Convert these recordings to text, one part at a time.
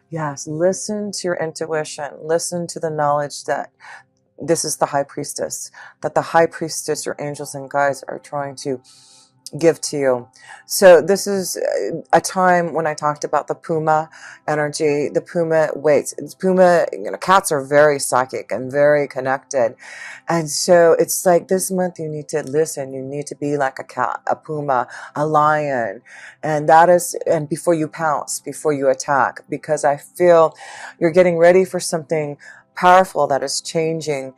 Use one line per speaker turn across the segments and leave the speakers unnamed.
Yes, listen to your intuition. Listen to the knowledge that this is the high priestess, that the high priestess, your angels and guides, are trying to give to you. So this is a time when I talked about the puma energy. The puma waits. Puma, cats are very psychic and very connected. And so it's like this month you need to listen. You need to be like a cat, a puma, a lion. And before you pounce, before you attack, because I feel you're getting ready for something powerful that is changing.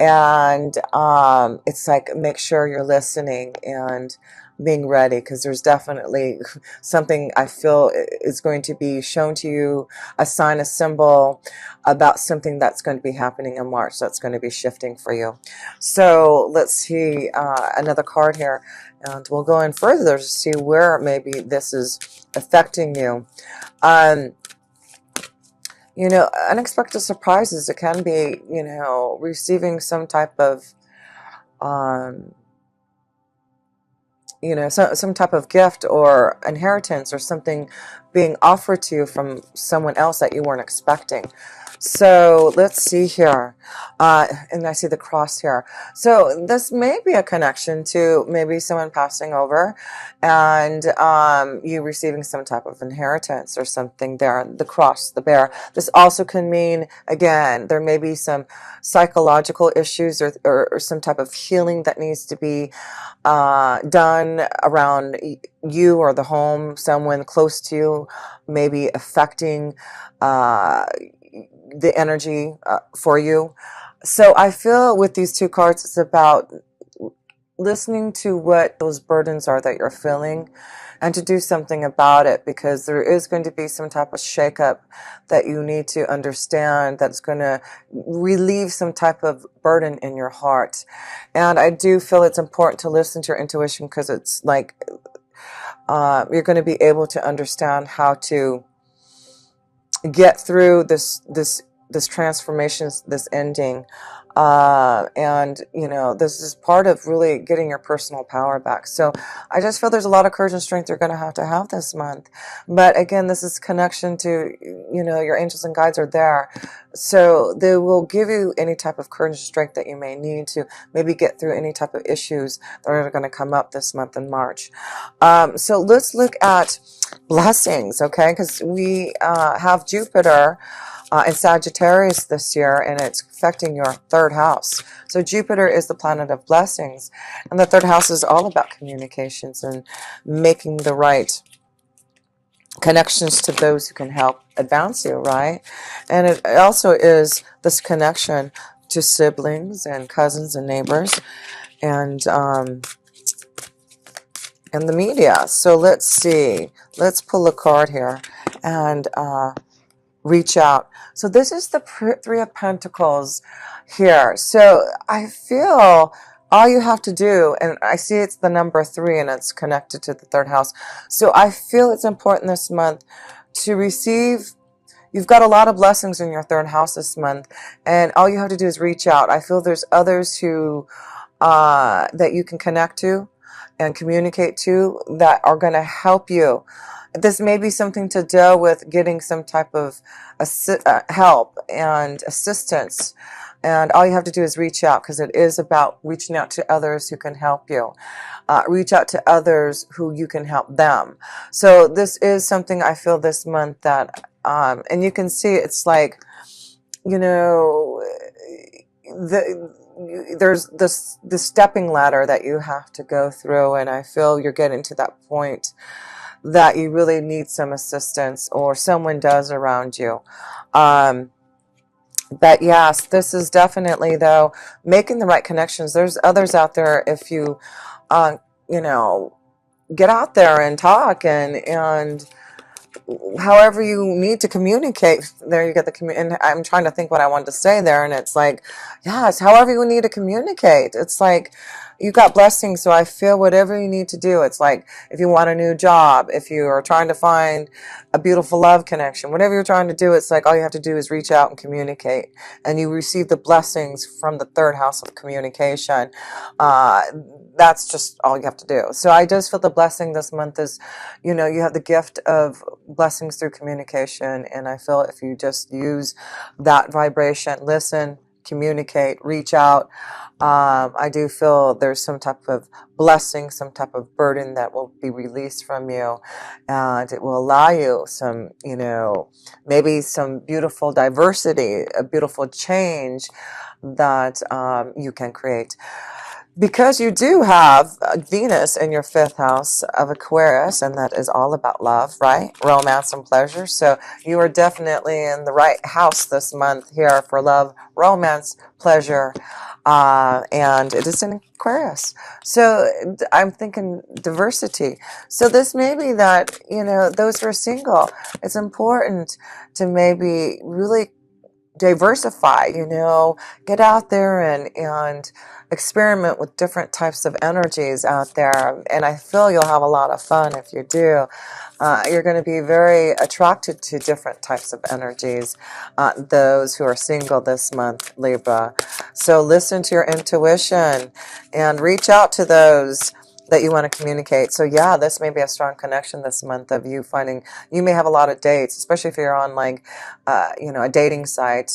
And it's like, make sure you're listening and being ready, because there's definitely something I feel is going to be shown to you, a sign, a symbol about something that's going to be happening in March that's going to be shifting for you. So let's see another card here, and we'll go in further to see where maybe this is affecting you. Unexpected surprises. It can be, receiving some type of some type of gift or inheritance, or something being offered to you from someone else that you weren't expecting. So let's see here. And I see the cross here. So this may be a connection to maybe someone passing over and you receiving some type of inheritance or something there. The cross, the bear. This also can mean, again, there may be some psychological issues or some type of healing that needs to be done around you or the home, someone close to you, maybe affecting the energy for you. So I feel with these two cards, it's about listening to what those burdens are that you're feeling and to do something about it, because there is going to be some type of shakeup that you need to understand that's going to relieve some type of burden in your heart. And I do feel it's important to listen to your intuition, because it's like you're going to be able to understand how to get through this transformation, this ending. And this is part of really getting your personal power back. So I just feel there's a lot of courage and strength you're going to have this month. But again, this is connection to, your angels and guides are there. So they will give you any type of courage and strength that you may need to maybe get through any type of issues that are going to come up this month in March. So let's look at blessings, okay? Because we have Jupiter in Sagittarius this year, and it's affecting your third house. So Jupiter is the planet of blessings, and the third house is all about communications and making the right connections to those who can help advance you, right? And it also is this connection to siblings and cousins and neighbors and the media. So let's see. Let's pull a card here and reach out. So this is the Three of Pentacles here. So I feel all you have to do, and I see it's the number 3 and it's connected to the third house. So I feel it's important this month to receive. You've got a lot of blessings in your third house this month, and all you have to do is reach out. I feel there's others who that you can connect to and communicate to that are going to help you. This may be something to deal with getting some type of help and assistance. And all you have to do is reach out, because it is about reaching out to others who can help you. Reach out to others who you can help them. So this is something I feel this month that, and you can see it's like, there's this stepping ladder that you have to go through, and I feel you're getting to that point that you really need some assistance, or someone does around you. But yes, this is definitely, though, making the right connections. There's others out there. If you, get out there and talk and however you need to communicate. There you get and I'm trying to think what I wanted to say there, and it's like, yes, however you need to communicate. It's like you got blessings, so I feel whatever you need to do. It's like if you want a new job, if you are trying to find a beautiful love connection, whatever you're trying to do, it's like all you have to do is reach out and communicate, and you receive the blessings from the third house of communication. that's just all you have to do. So I just feel the blessing this month is, you know, you have the gift of blessings through communication. And I feel if you just use that vibration, listen, communicate, reach out, I do feel there's some type of blessing, some type of burden that will be released from you. And it will allow you some, you know, maybe some beautiful diversity, a beautiful change that you can create. Because you do have Venus in your 5th house of Aquarius, and that is all about love, right? Romance and pleasure. So you are definitely in the right house this month here for love, romance, pleasure, and it is in Aquarius. So I'm thinking diversity. So this may be that, you know, those who are single, it's important to maybe really diversify, you know, get out there and experiment with different types of energies out there. And I feel you'll have a lot of fun if you do. You're going to be very attracted to different types of energies, those who are single this month, Libra. So listen to your intuition and reach out to those that you want to communicate. So yeah, this may be a strong connection this month of you finding, you may have a lot of dates, especially if you're on like, you know, a dating site,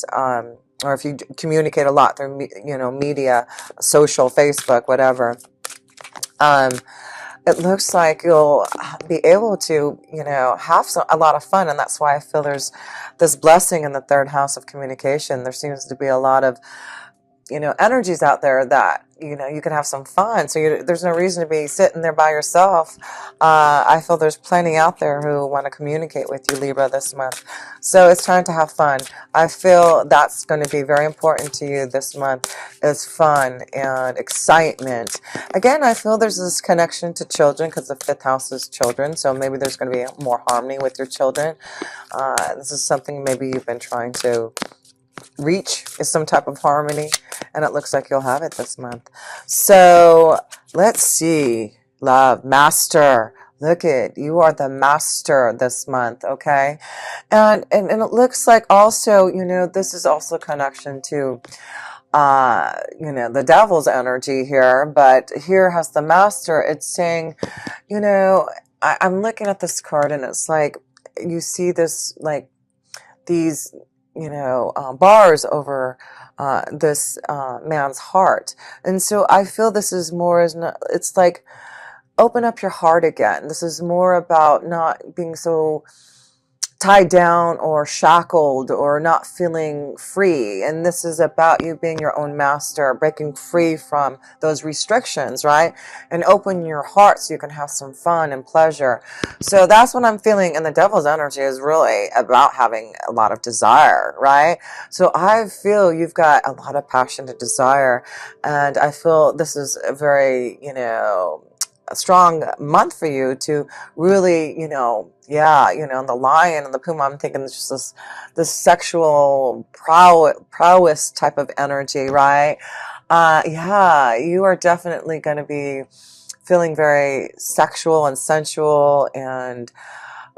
or if you communicate a lot through, you know, media, social, Facebook, whatever. It looks like you'll be able to, you know, have a lot of fun. And that's why I feel there's this blessing in the 3rd house of communication. There seems to be a lot of, you know, energies out there that, you know, you can have some fun. So there's no reason to be sitting there by yourself. I feel there's plenty out there who want to communicate with you, Libra, this month. So it's time to have fun. I feel that's going to be very important to you this month, is fun and excitement. Again, I feel there's this connection to children because the 5th house is children. So maybe there's going to be more harmony with your children. This is something maybe you've been trying to reach, is some type of harmony, and it looks like you'll have it this month. So let's see. Love, master. Look it, you are the master this month, okay? And it looks like also, you know, this is also a connection to you know, the devil's energy here, but here has the master. It's saying, you know, I'm looking at this card and it's like you see this, like these, you know, bars over this man's heart. And so I feel this is more, it's like, open up your heart again. This is more about not being so tied down or shackled or not feeling free. And this is about you being your own master, breaking free from those restrictions, right? And open your heart so you can have some fun and pleasure. So that's what I'm feeling. And the devil's energy is really about having a lot of desire, right? So I feel you've got a lot of passion and desire. And I feel this is a very, you know, a strong month for you to really, you know, yeah, you know, the lion and the puma, I'm thinking it's just this sexual prowess type of energy, right? Yeah, you are definitely going to be feeling very sexual and sensual and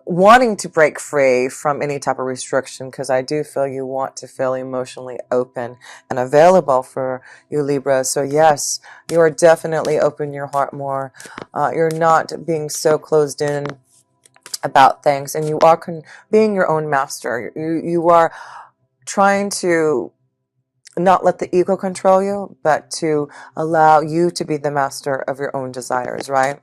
wanting to break free from any type of restriction, because I do feel you want to feel emotionally open and available for you, Libra. So yes, you are definitely open your heart more. You're not being so closed in about things, and you are being your own master. You are trying to not let the ego control you, but to allow you to be the master of your own desires, right?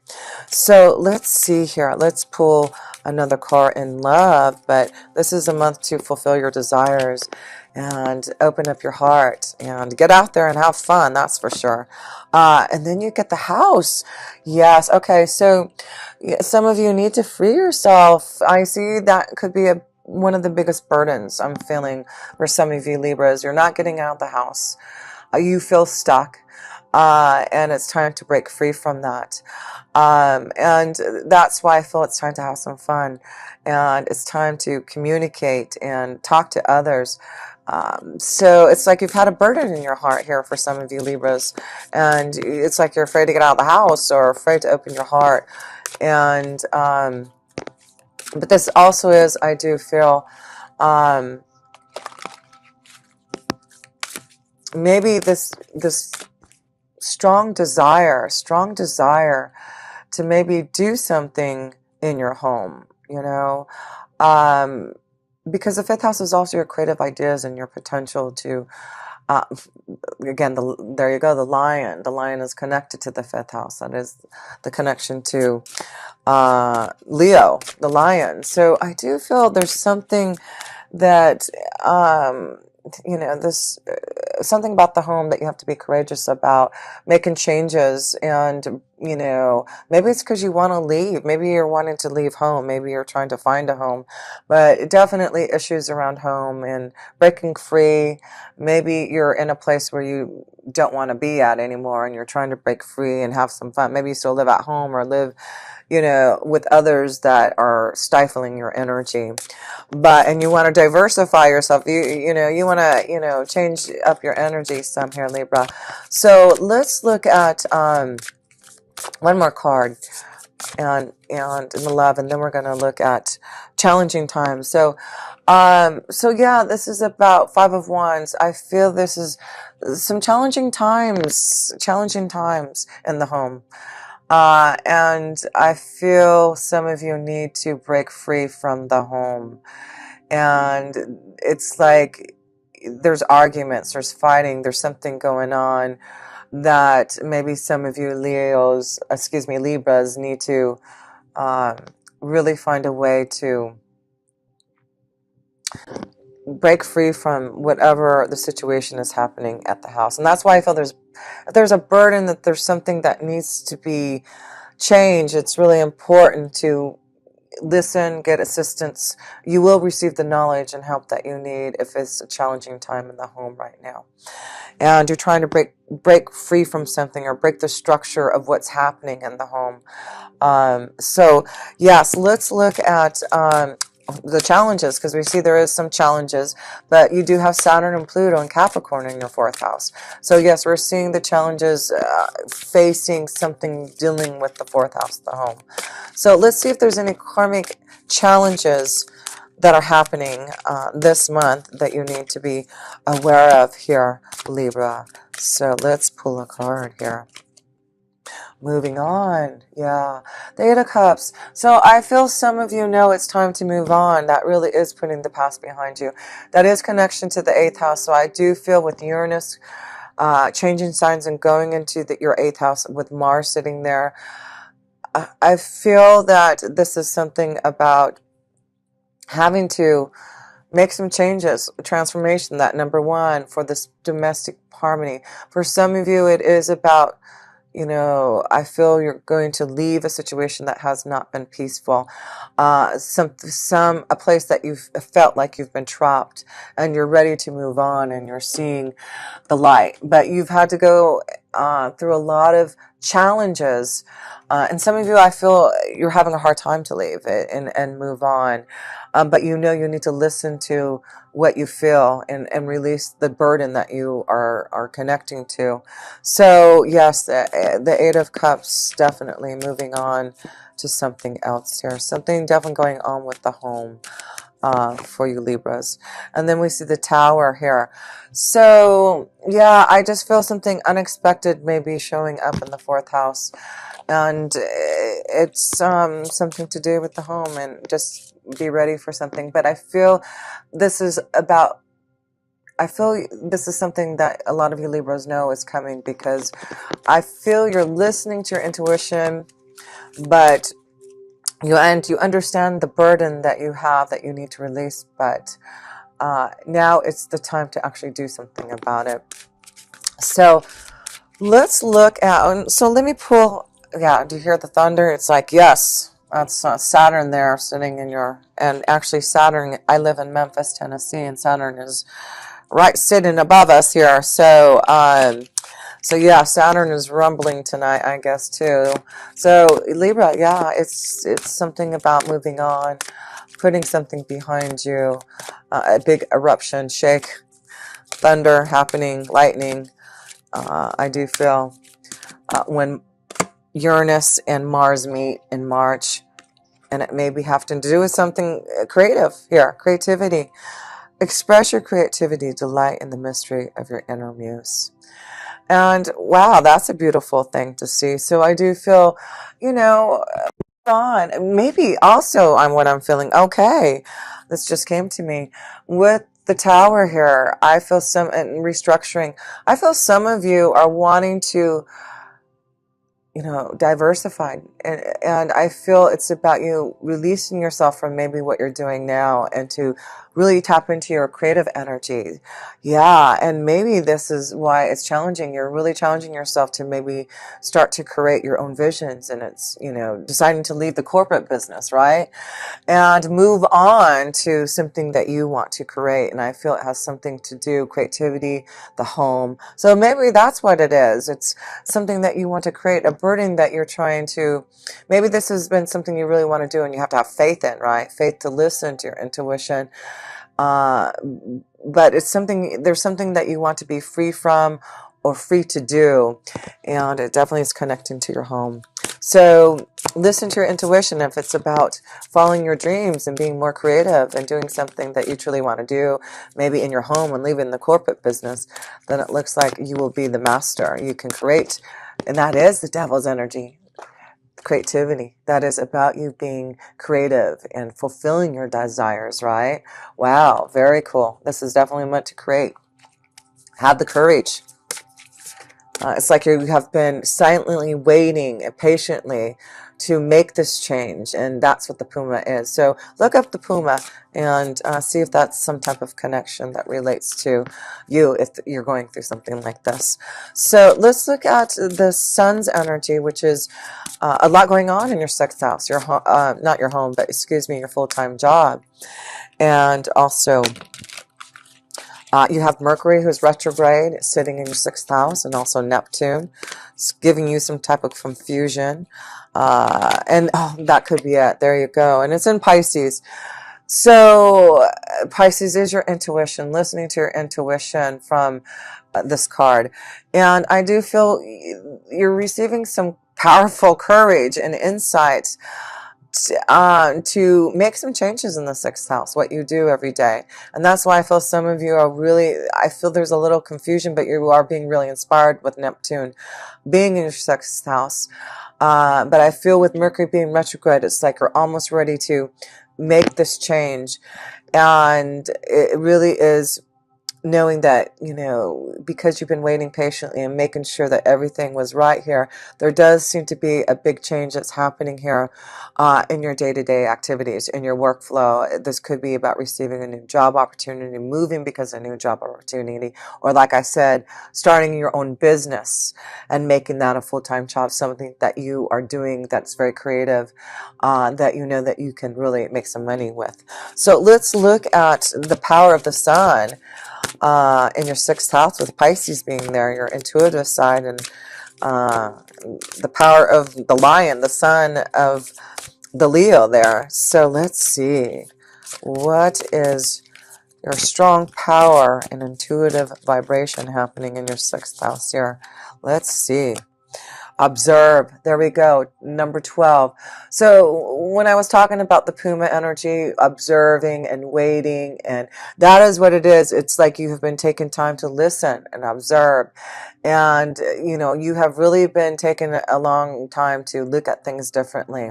So let's see here. Let's pull another card in love, but this is a month to fulfill your desires and open up your heart and get out there and have fun, that's for sure. And then you get the house. Yes, okay, so some of you need to free yourself. I see that could be one of the biggest burdens I'm feeling for some of you Libras. You're not getting out of the house. You feel stuck. And it's time to break free from that. And that's why I feel it's time to have some fun. And it's time to communicate and talk to others. So it's like you've had a burden in your heart here for some of you Libras. And it's like you're afraid to get out of the house or afraid to open your heart. And but this also is, I do feel, maybe this strong desire to maybe do something in your home, you know. Um, because the fifth house is also your creative ideas and your potential to, uh, again, there you go, the lion. The lion is connected to the fifth house. That is the connection to Leo, the lion. So I do feel there's something that, this something about the home that you have to be courageous about making changes. And, maybe it's because you want to leave. Maybe you're wanting to leave home. Maybe you're trying to find a home. But definitely issues around home and breaking free. Maybe you're in a place where you don't want to be at anymore and you're trying to break free and have some fun. Maybe you still live at home or live, with others that are stifling your energy. And you want to diversify yourself. You want to, change up your energy some here, Libra. So let's look at one more card and in the love, and then we're going to look at challenging times. So yeah, this is about Five of Wands. I feel this is some challenging times in the home. And I feel some of you need to break free from the home. And it's like there's arguments, there's fighting, there's something going on that maybe some of you Libras need to really find a way to break free from whatever the situation is happening at the house. And that's why I feel there's a burden, that there's something that needs to be changed. It's really important to listen, get assistance. You will receive the knowledge and help that you need if it's a challenging time in the home right now. And you're trying to break free from something or break the structure of what's happening in the home. So yes, let's look at the challenges, because we see there is some challenges, but you do have Saturn and Pluto and Capricorn in your fourth house. So yes, we're seeing the challenges facing something dealing with the fourth house, the home. So let's see if there's any karmic challenges that are happening this month that you need to be aware of here, Libra. So let's pull a card here. Moving on. Yeah. The Eight of Cups. So I feel some of you know it's time to move on. That really is putting the past behind you. That is connection to the eighth house. So I do feel with Uranus changing signs and going into your eighth house with Mars sitting there, I feel that this is something about having to make some changes, transformation, that number one, for this domestic harmony. For some of you, it is about, I feel you're going to leave a situation that has not been peaceful. A place that you've felt like you've been trapped and you're ready to move on and you're seeing the light. But you've had to go through a lot of challenges. And some of you, I feel you're having a hard time to leave it and move on. But you need to listen to what you feel and release the burden that you are connecting to. So yes, the Eight of Cups, definitely moving on to something else here. Something definitely going on with the home for you Libras. And then we see the Tower here. So yeah, I just feel something unexpected may be showing up in the fourth house. And it's something to do with the home, and just be ready for something. But I feel this is something that a lot of you Libras know is coming, because I feel you're listening to your intuition, but you understand the burden that you have that you need to release. But now it's the time to actually do something about it. So let's look at, so let me pull. Yeah, do you hear the thunder? It's like, yes, that's Saturn there sitting in and actually Saturn, I live in Memphis, Tennessee, and Saturn is right sitting above us here. So yeah, Saturn is rumbling tonight, I guess, too. So Libra, yeah, it's something about moving on, putting something behind you, a big eruption, shake, thunder happening, lightning. I do feel when Uranus and Mars meet in March, and it may be having to do with something creative here, creativity. Express your creativity, delight in the mystery of your inner muse. And wow, that's a beautiful thing to see. So I do feel, you know, on maybe also on what I'm feeling. Okay, this just came to me with the tower here. I feel some and restructuring. I feel some of you are wanting to, diversified. And I feel it's about you releasing yourself from maybe what you're doing now and to really tap into your creative energy. Yeah, and maybe this is why it's challenging. You're really challenging yourself to maybe start to create your own visions, and it's, deciding to leave the corporate business, right? And move on to something that you want to create. And I feel it has something to do, creativity, the home. So maybe that's what it is. It's something that you want to create, a burden that you're trying to, maybe this has been something you really want to do and you have to have faith in, right? Faith to listen to your intuition. Uh, but there's something that you want to be free from or free to do. And it definitely is connecting to your home. So listen to your intuition. If it's about following your dreams and being more creative and doing something that you truly want to do, maybe in your home and leaving the corporate business, then it looks like you will be the master. You can create, and that is the devil's energy. Creativity. That is about you being creative and fulfilling your desires, right? Wow, very cool. This is definitely meant to create. Have the courage. It's like you have been silently waiting patiently to make this change, and that's what the Puma is. So look up the Puma and see if that's some type of connection that relates to you if you're going through something like this. So let's look at the Sun's energy, which is a lot going on in your sixth house, your not your home, but excuse me, your full-time job, and also you have Mercury, who's retrograde, sitting in your sixth house, and also Neptune. It's giving you some type of confusion. And that could be it. There you go. And it's in Pisces. So Pisces is your intuition, listening to your intuition from this card. And I do feel you're receiving some powerful courage and insights to make some changes in the sixth house, what you do every day. And that's why I feel some of you are really, I feel there's a little confusion, but you are being really inspired with Neptune being in your sixth house. But I feel with Mercury being retrograde, it's like you're almost ready to make this change. And it really is knowing that, because you've been waiting patiently and making sure that everything was right here, there does seem to be a big change that's happening here in your day-to-day activities, in your workflow. This could be about receiving a new job opportunity, moving because of a new job opportunity, or like I said, starting your own business and making that a full-time job, something that you are doing that's very creative, that you know that you can really make some money with. So let's look at the power of the Sun in your sixth house, with Pisces being there, your intuitive side, and the power of the Lion, the Sun of the Leo there. So let's see, what is your strong power and intuitive vibration happening in your sixth house here? Let's see. Observe. There we go. Number 12. So when I was talking about the Puma energy, observing and waiting, and that is what it is. It's like you have been taking time to listen and observe. And, you have really been taking a long time to look at things differently.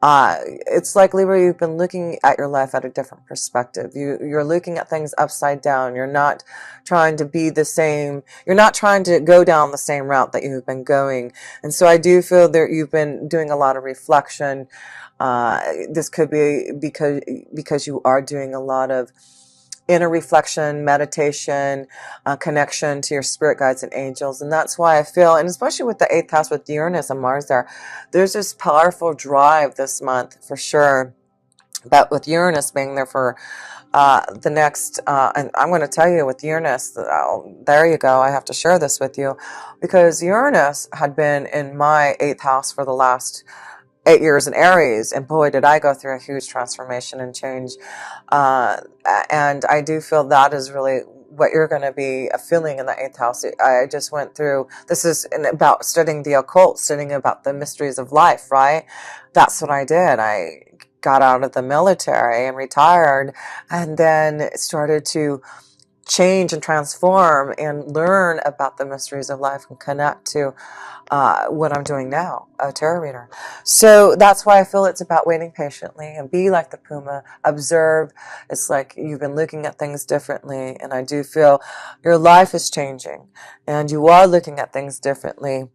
It's like, Libra, you've been looking at your life at a different perspective. You're looking at things upside down. You're not trying to be the same. You're not trying to go down the same route that you've been going. And so I do feel that you've been doing a lot of reflection. This could be because you are doing a lot of inner reflection, meditation, connection to your spirit guides and angels. And that's why I feel, and especially with the eighth house with Uranus and Mars there, there's this powerful drive this month for sure. But with Uranus being there for the next, and I'm going to tell you with Uranus, there you go, I have to share this with you, because Uranus had been in my eighth house for the last 8 years in Aries, and boy, did I go through a huge transformation and change. And I do feel that is really what you're going to be feeling in the eighth house. I just went through, this is about studying the occult, studying about the mysteries of life, right? That's what I did. I got out of the military and retired, and then started to change and transform and learn about the mysteries of life and connect to what I'm doing now, a tarot reader. So that's why I feel it's about waiting patiently and be like the puma, observe. It's like you've been looking at things differently, and I do feel your life is changing and you are looking at things differently.